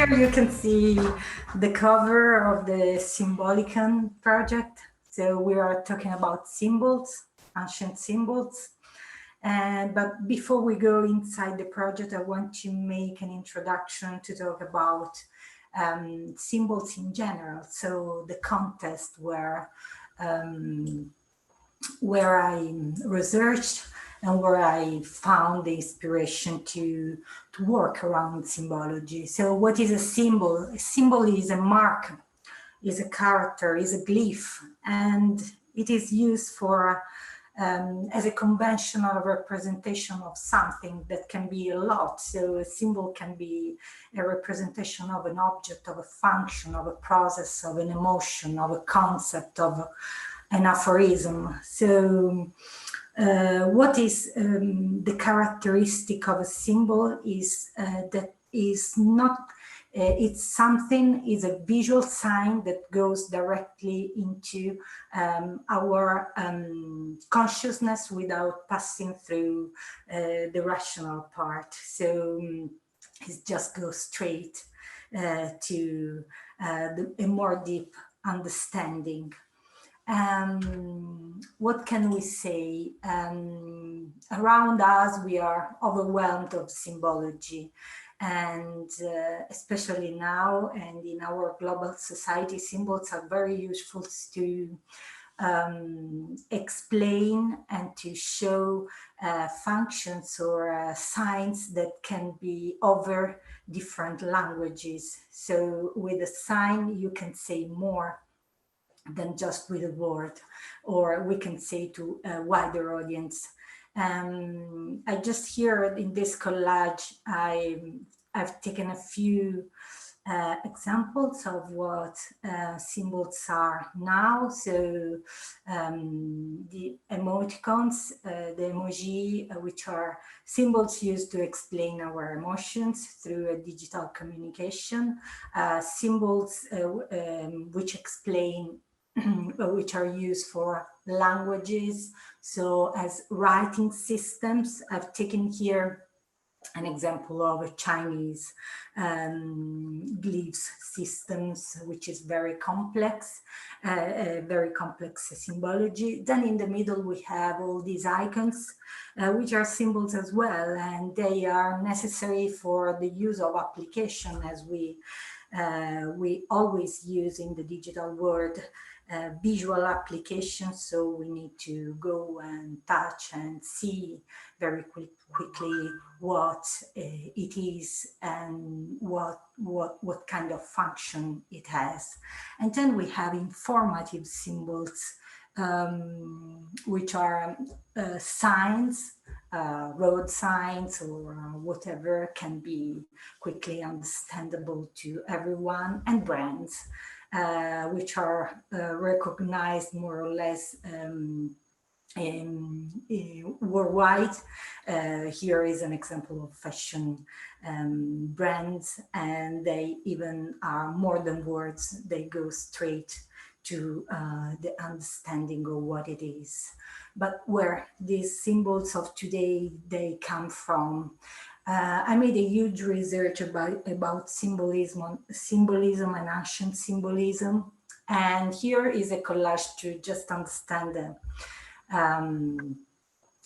here you can see the cover of the Symbolikon project. So we are talking about symbols, ancient symbols. But before we go inside the project, I want to make an introduction to talk about symbols in general. So the context where I researched and where I found the inspiration to work around symbology. So what is a symbol? A symbol is a mark, is a character, is a glyph, and it is used for as a conventional representation of something that can be a lot. So a symbol can be a representation of an object, of a function, of a process, of an emotion, of a concept, of an aphorism. So what is the characteristic of a symbol is that is not, it's something, is a visual sign that goes directly into our consciousness without passing through the rational part. So it just goes straight to a more deep understanding. What can we say? Around us, we are overwhelmed of symbology, and especially now and in our global society, symbols are very useful to explain and to show functions or signs that can be over different languages. So with a sign, you can say more than just with a word, or we can say to a wider audience. I just here in this collage, I've taken a few examples of what symbols are now. So the emoticons, the emoji, which are symbols used to explain our emotions through a digital communication, symbols which explain which are used for languages, so as writing systems. I've taken here an example of a Chinese glyphs systems, which is very complex symbology. Then in the middle we have all these icons, which are symbols as well, and they are necessary for the use of application, as we always use in the digital world. Visual applications, so we need to go and touch and see very quickly what it is and what kind of function it has. And then we have informative symbols, which are signs, road signs or whatever, can be quickly understandable to everyone, and brands, which are recognized more or less worldwide. Here is an example of fashion brands, and they even are more than words. They go straight to the understanding of what it is. But where these symbols of today, they come from. I made a huge research about symbolism and ancient symbolism. And here is a collage to just understand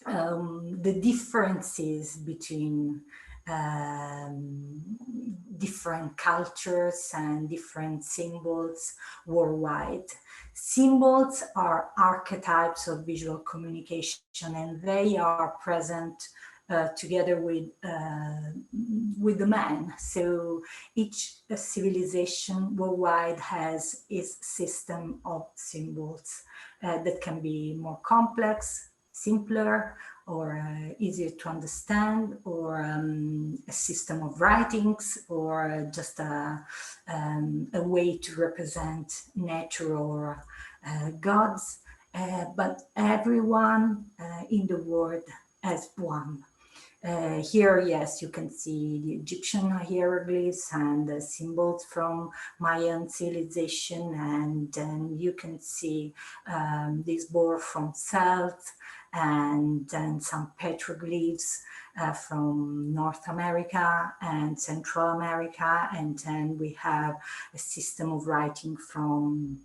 the differences between different cultures and different symbols worldwide. Symbols are archetypes of visual communication, and they are present together with the man. So each civilization worldwide has its system of symbols that can be more complex, simpler, or easier to understand, or a system of writings, or just a way to represent nature or gods. But everyone in the world has one. Here, yes, you can see the Egyptian hieroglyphs and the symbols from Mayan civilization, and then you can see this board from South, and then some petroglyphs from North America and Central America, and then we have a system of writing from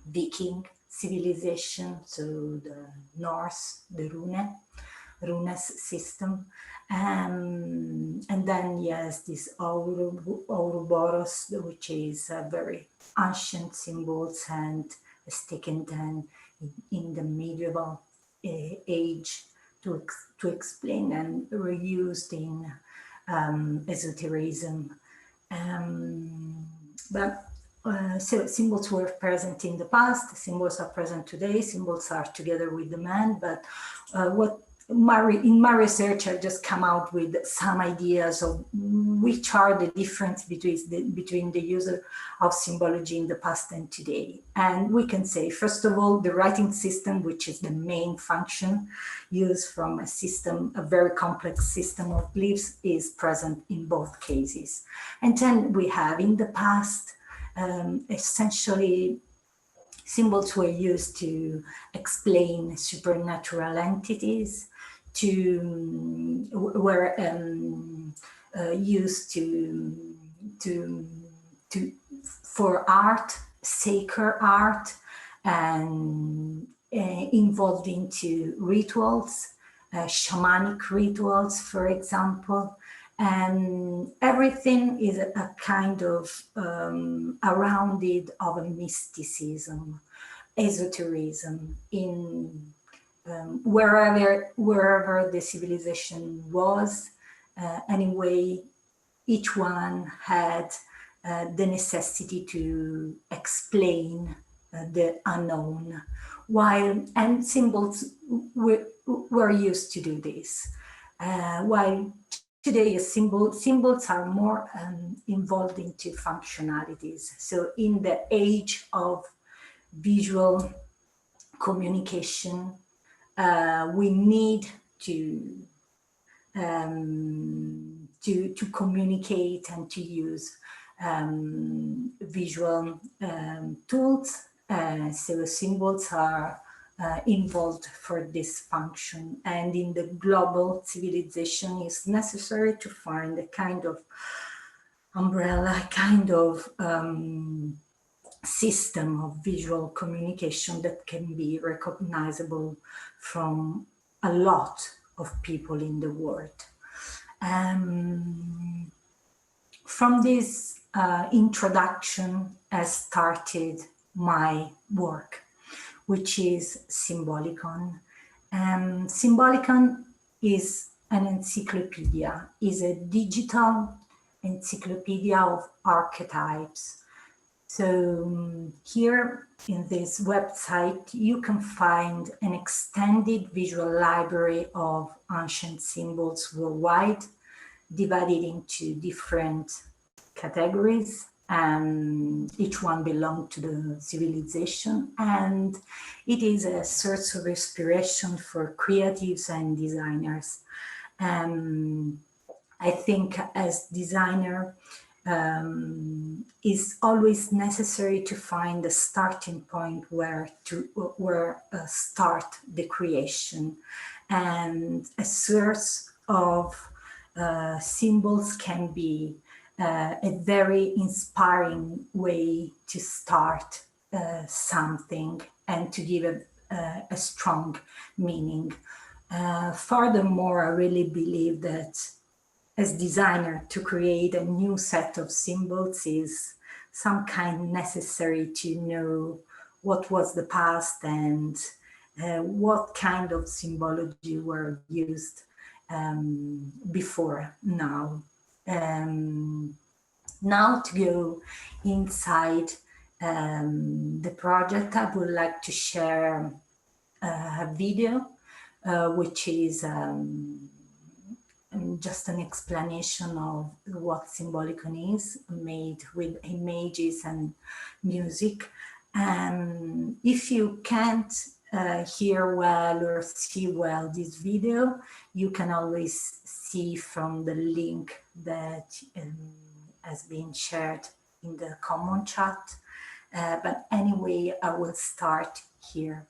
Viking civilization, so the Norse, the runes system. And then, yes, this Ouroboros, which is a very ancient symbols and is taken then in the medieval age to explain and reused in esotericism. So symbols were present in the past, symbols are present today, symbols are together with the man, but in my research, I just come out with some ideas of which are the difference between the use of symbology in the past and today. And we can say, first of all, the writing system, which is the main function used from a very complex system of glyphs, is present in both cases. And then we have in the past, essentially, symbols were used to explain supernatural entities, were used for art, sacred art, and involved into rituals, shamanic rituals, for example. And everything is a kind of rounded of a mysticism, esotericism in wherever the civilization was. Anyway, each one had the necessity to explain the unknown, and symbols were used to do this. While today, symbols are more involved into functionalities. So in the age of visual communication, we need to communicate and to use visual tools. So symbols are involved for this function, and in the global civilization it's necessary to find a kind of umbrella, kind of system of visual communication that can be recognizable from a lot of people in the world. From this introduction has started my work, which is Symbolikon. Symbolikon is an encyclopedia, is a digital encyclopedia of archetypes. So here in this website, you can find an extended visual library of ancient symbols worldwide, divided into different categories, and each one belongs to the civilization, and it is a source of inspiration for creatives and designers. I think as designer, it's always necessary to find a starting point where start the creation, and a source of symbols can be a very inspiring way to start something and to give a strong meaning. Furthermore, I really believe that as designer, to create a new set of symbols is some kind necessary to know what was the past and what kind of symbology were used before now. Now to go inside the project, I would like to share a video which is just an explanation of what Symbolikon is, made with images and music. If you can't hear well or see well this video, you can always see from the link that has been shared in the common chat. But anyway, I will start here.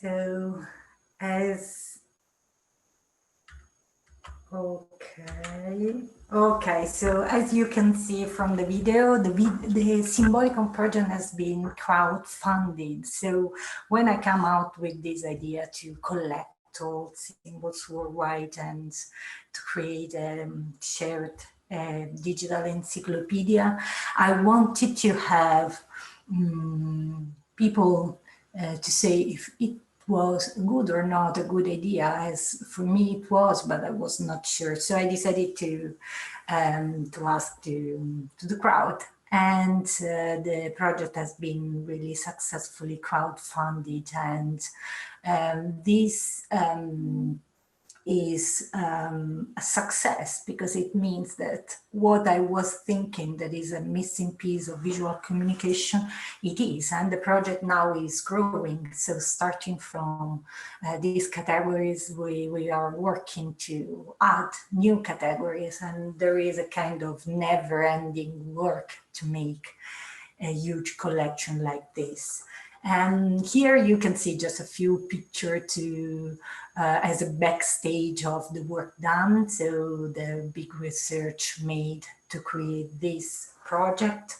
So as okay, so as you can see from the video, the Symbolikon project has been crowdfunded. So when I come out with this idea to collect all symbols worldwide and to create a shared digital encyclopedia, I wanted to have people to say if it was good or not a good idea. As for me it was, but I was not sure. So I decided to ask to the crowd. And the project has been really successfully crowdfunded. And this is a success, because it means that what I was thinking that is a missing piece of visual communication, it is, and the project now is growing. So starting from these categories, we are working to add new categories, and there is a kind of never-ending work to make a huge collection like this. And here you can see just a few pictures to as a backstage of the work done. So the big research made to create this project.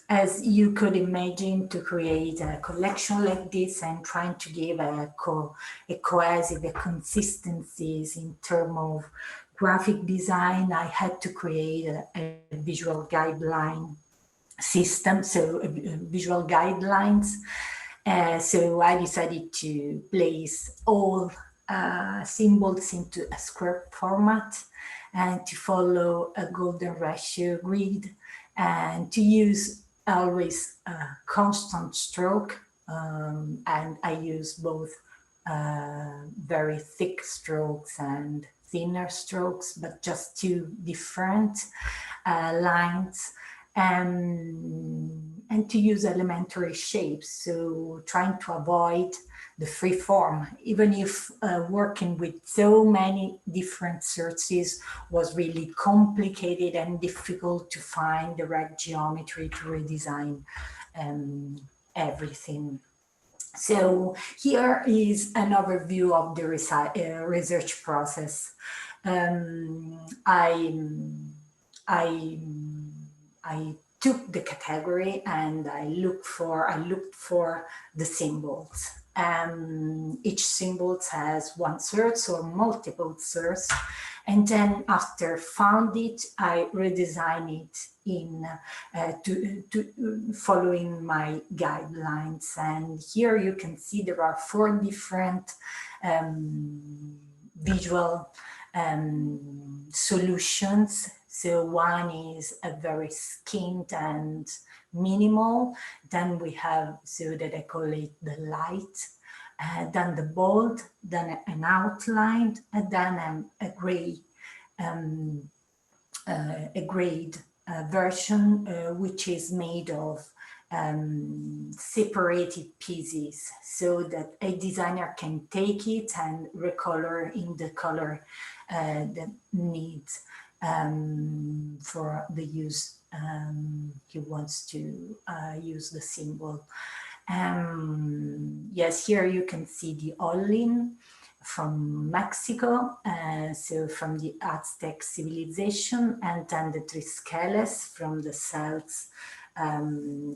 As you could imagine, to create a collection like this and trying to give a cohesive, consistencies in terms of graphic design, I had to create a visual guideline system, so visual guidelines. So I decided to place all symbols into a square format and to follow a golden ratio grid and to use always a constant stroke. And I use both very thick strokes and thinner strokes, but just two different lines. And and to use elementary shapes, so trying to avoid the free form, even if working with so many different sources was really complicated and difficult to find the right geometry to redesign everything. So here is an overview of the research process. I took the category and I looked for the symbols. Each symbol has one source or multiple sources, and then after found it, I redesign it in following my guidelines. And here you can see there are 4 different visual solutions. So one is a very skinned and minimal. Then we have, so that I call it the light, then the bold, then an outline, and then a gray, version, which is made of separated pieces, so that a designer can take it and recolor in the color that needs for the use he wants to use the symbol. Yes, here you can see the Olin from Mexico, so from the Aztec civilization, and then the Triskeles from the Celts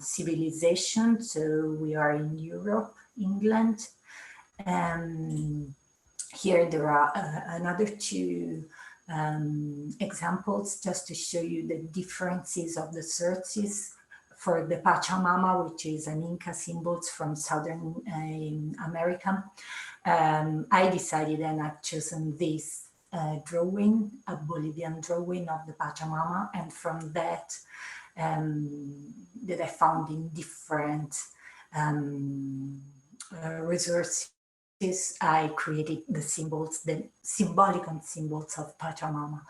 civilization. So we are in Europe, England. Here there are another 2 examples just to show you the differences of the sources. For the Pachamama, which is an Inca symbol from Southern America, I decided, and I've chosen this drawing, a Bolivian drawing of the Pachamama, and from that that I found in different resources, I created the symbols, the Symbolikon symbols of Pachamama.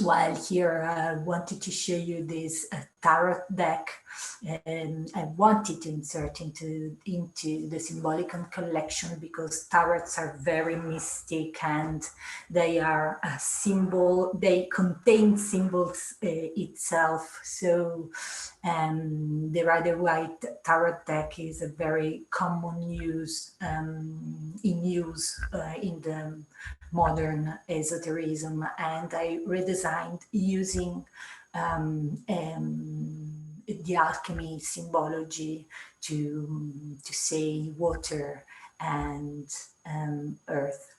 While here I wanted to show you this tarot deck, and I wanted to insert into the Symbolikon collection because tarots are very mystic and they are a symbol, they contain symbols itself. So the Rider-Waite tarot deck is a very common use in the modern esotericism, and I redesigned using the alchemy symbology to say water and earth.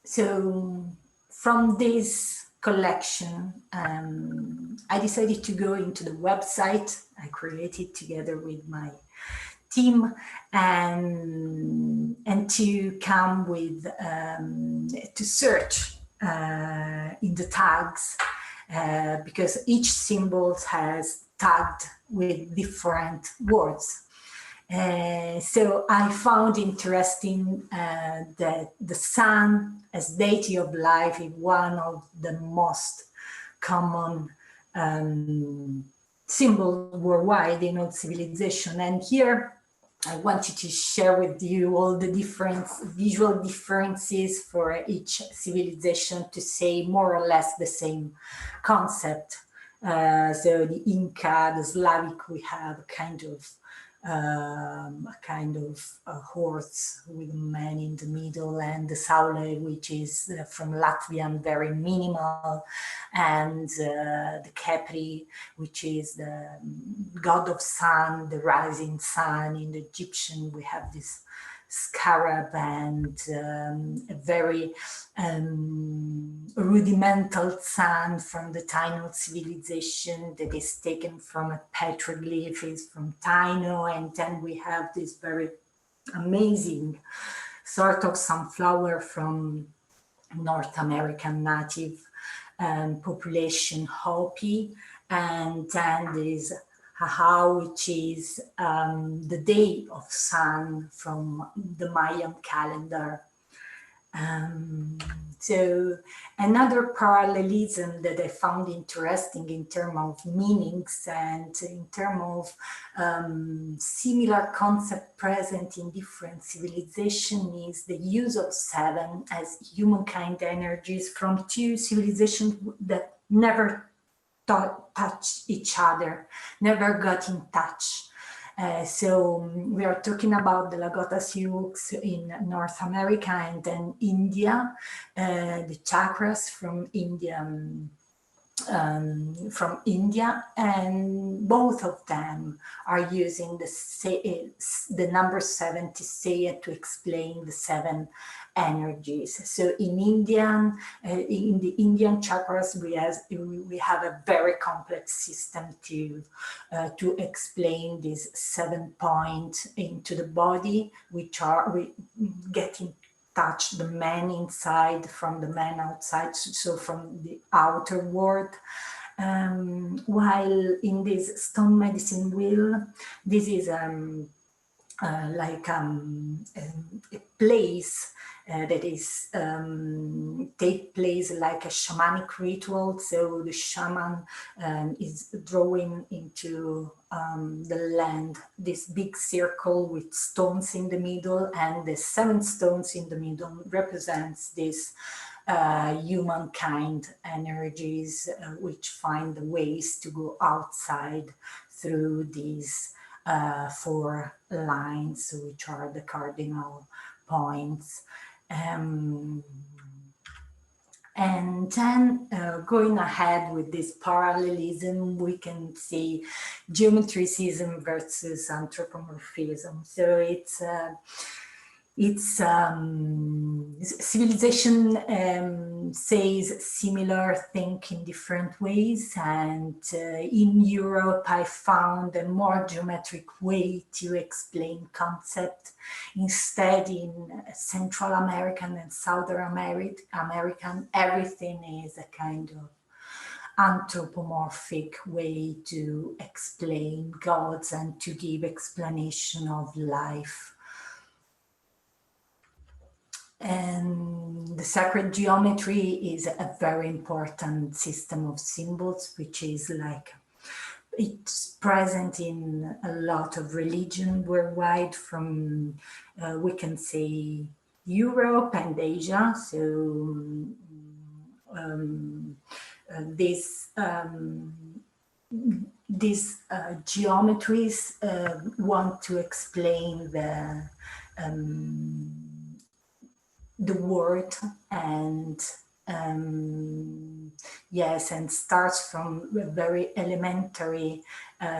So from this collection, I decided to go into the website I created together with my team and to come with to search in the tags because each symbol has tagged with different words. So I found interesting that the sun as deity of life is one of the most common symbols worldwide in all civilization. And here I wanted to share with you all the different visual differences for each civilization to say more or less the same concept. So the Inca, the Slavic, we have a horse with a man in the middle, and the Saule, which is from Latvian, very minimal, and the Khepri, which is the god of sun, the rising sun. In the Egyptian, we have this scarab and a very rudimental sun from the Taino civilization that is taken from a petroglyph, is from Taino, and then we have this very amazing sort of sunflower from North American native population Hopi, and then there is Hahau, which is the day of sun from the Mayan calendar. So another parallelism that I found interesting in terms of meanings and in terms of similar concept present in different civilizations is the use of seven as humankind energies from two civilizations that never touched each other, never got in touch. So we are talking about the Lagota Sioux in North America and then India, the chakras from India, and both of them are using the number 7 to say it to explain the 7 energies. So in the Indian chakras, we have a very complex system to explain these 7 points into the body, which are we getting touch the man inside from the man outside, so from the outer world. While in this stone medicine wheel, this is like a place that is take place like a shamanic ritual. So the shaman is drawing into the land this big circle with stones in the middle, and the 7 stones in the middle represents this humankind energies which find ways to go outside through these 4 lines, which are the cardinal points. And then going ahead with this parallelism, we can see geometricism versus anthropomorphism. So it's civilization says similar think in different ways, and in Europe I found a more geometric way to explain concept. Instead, in Central American and Southern American, everything is a kind of anthropomorphic way to explain gods and to give explanation of life. And the sacred geometry is a very important system of symbols, which is like, it's present in a lot of religion worldwide, from, we can say, Europe and Asia. So these geometries want to explain the word, and yes, and starts from a very elementary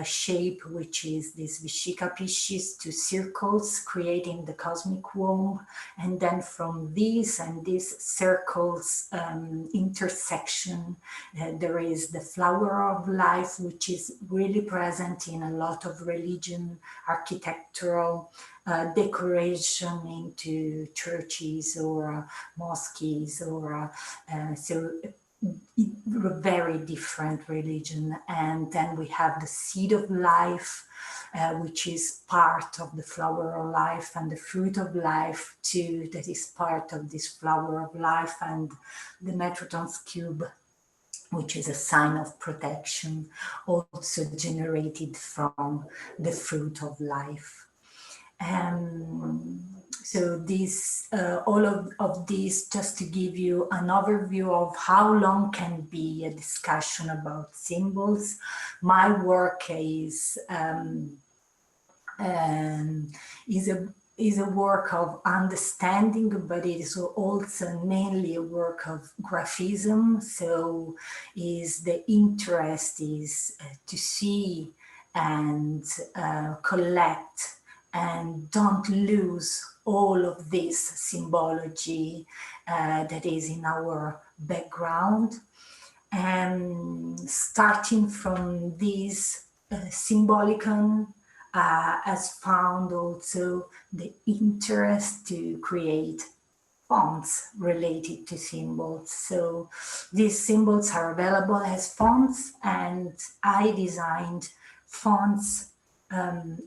shape, which is this Vishika Piscis, to circles, creating the cosmic womb. And then from these and these circles intersection, there is the flower of life, which is really present in a lot of religion, architectural decoration into churches or mosques, or so very different religion. And then we have the seed of life, which is part of the flower of life, and the fruit of life too, that is part of this flower of life, and the Metroton's cube, which is a sign of protection, also generated from the fruit of life. So this, all of this, just to give you an overview of how long can be a discussion about symbols. My work is a work of understanding, but it is also mainly a work of graphism. So the interest is to see and collect and don't lose all of this symbology that is in our background. And starting from this Symbolikon has found also the interest to create fonts related to symbols. So these symbols are available as fonts, and I designed fonts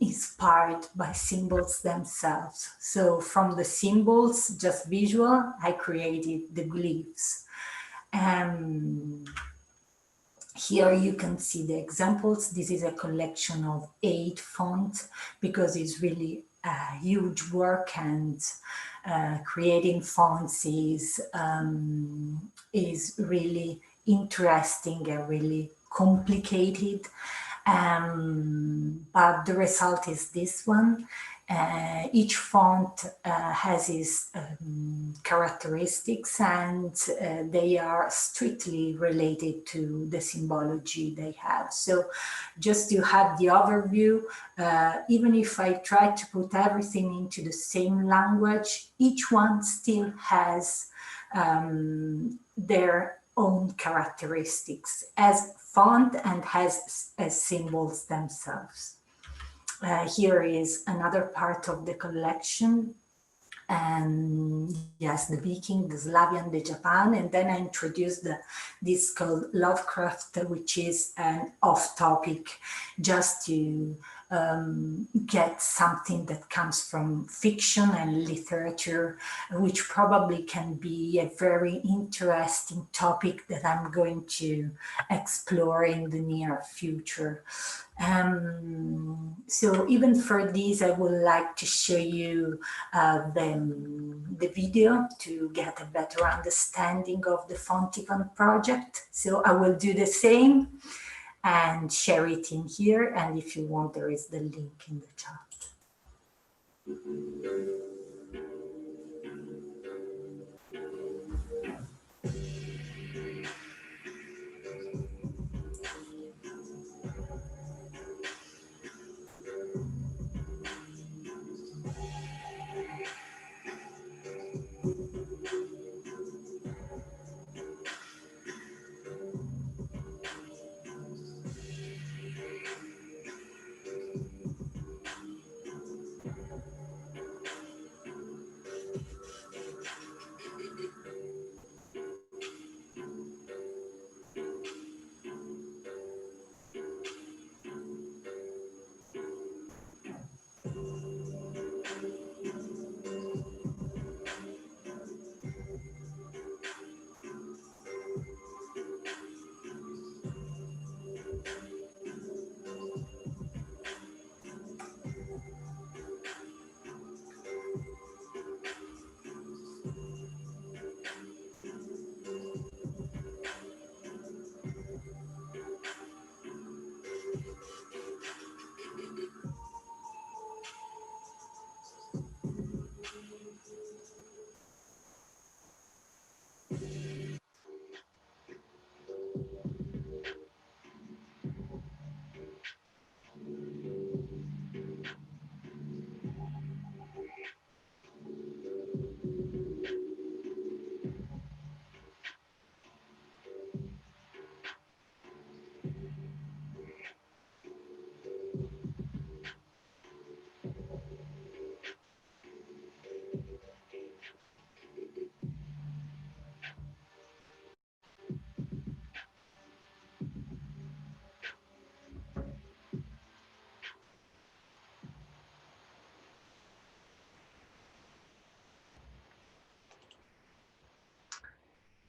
inspired by symbols themselves. So from the symbols, just visual, I created the glyphs. Here you can see the examples. This is a collection of 8 fonts because it's really a huge work, and creating fonts is really interesting and really complicated. But the result is this one. Each font has its characteristics, and they are strictly related to the symbology they have. So just to have the overview, even if I try to put everything into the same language, each one still has their own characteristics as font and as symbols themselves. Here is another part of the collection. And yes, the Viking, the Slavian, the Japan, and then I introduced this called Lovecraft, which is an off-topic, just to get something that comes from fiction and literature, which probably can be a very interesting topic that I'm going to explore in the near future. So even for this, I would like to show you the video to get a better understanding of the Fonticon project. So I will do the same and share it in here. And if you want, there is the link in the chat.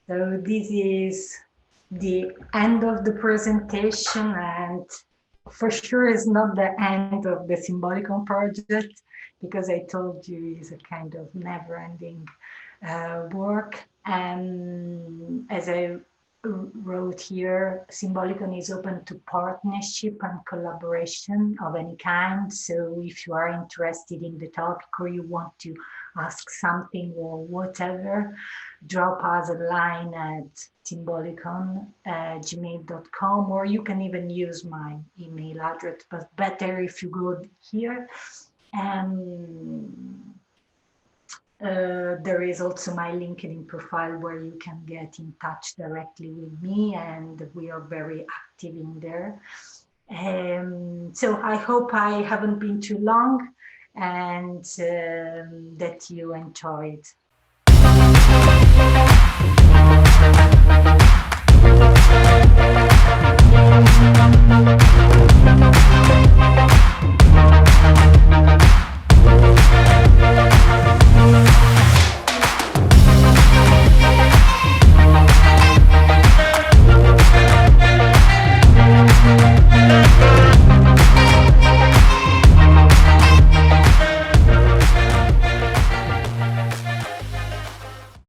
So this is the end of the presentation, and for sure it's not the end of the Symbolikon project, because I told you it's a kind of never-ending work. And as I wrote here, Symbolikon is open to partnership and collaboration of any kind. So if you are interested in the topic or you want to ask something or whatever, drop us a line at symbolikon@gmail.com, or you can even use my email address, but better if you go here. There is also my LinkedIn profile where you can get in touch directly with me, and we are very active in there. So I hope I haven't been too long, and that you enjoyed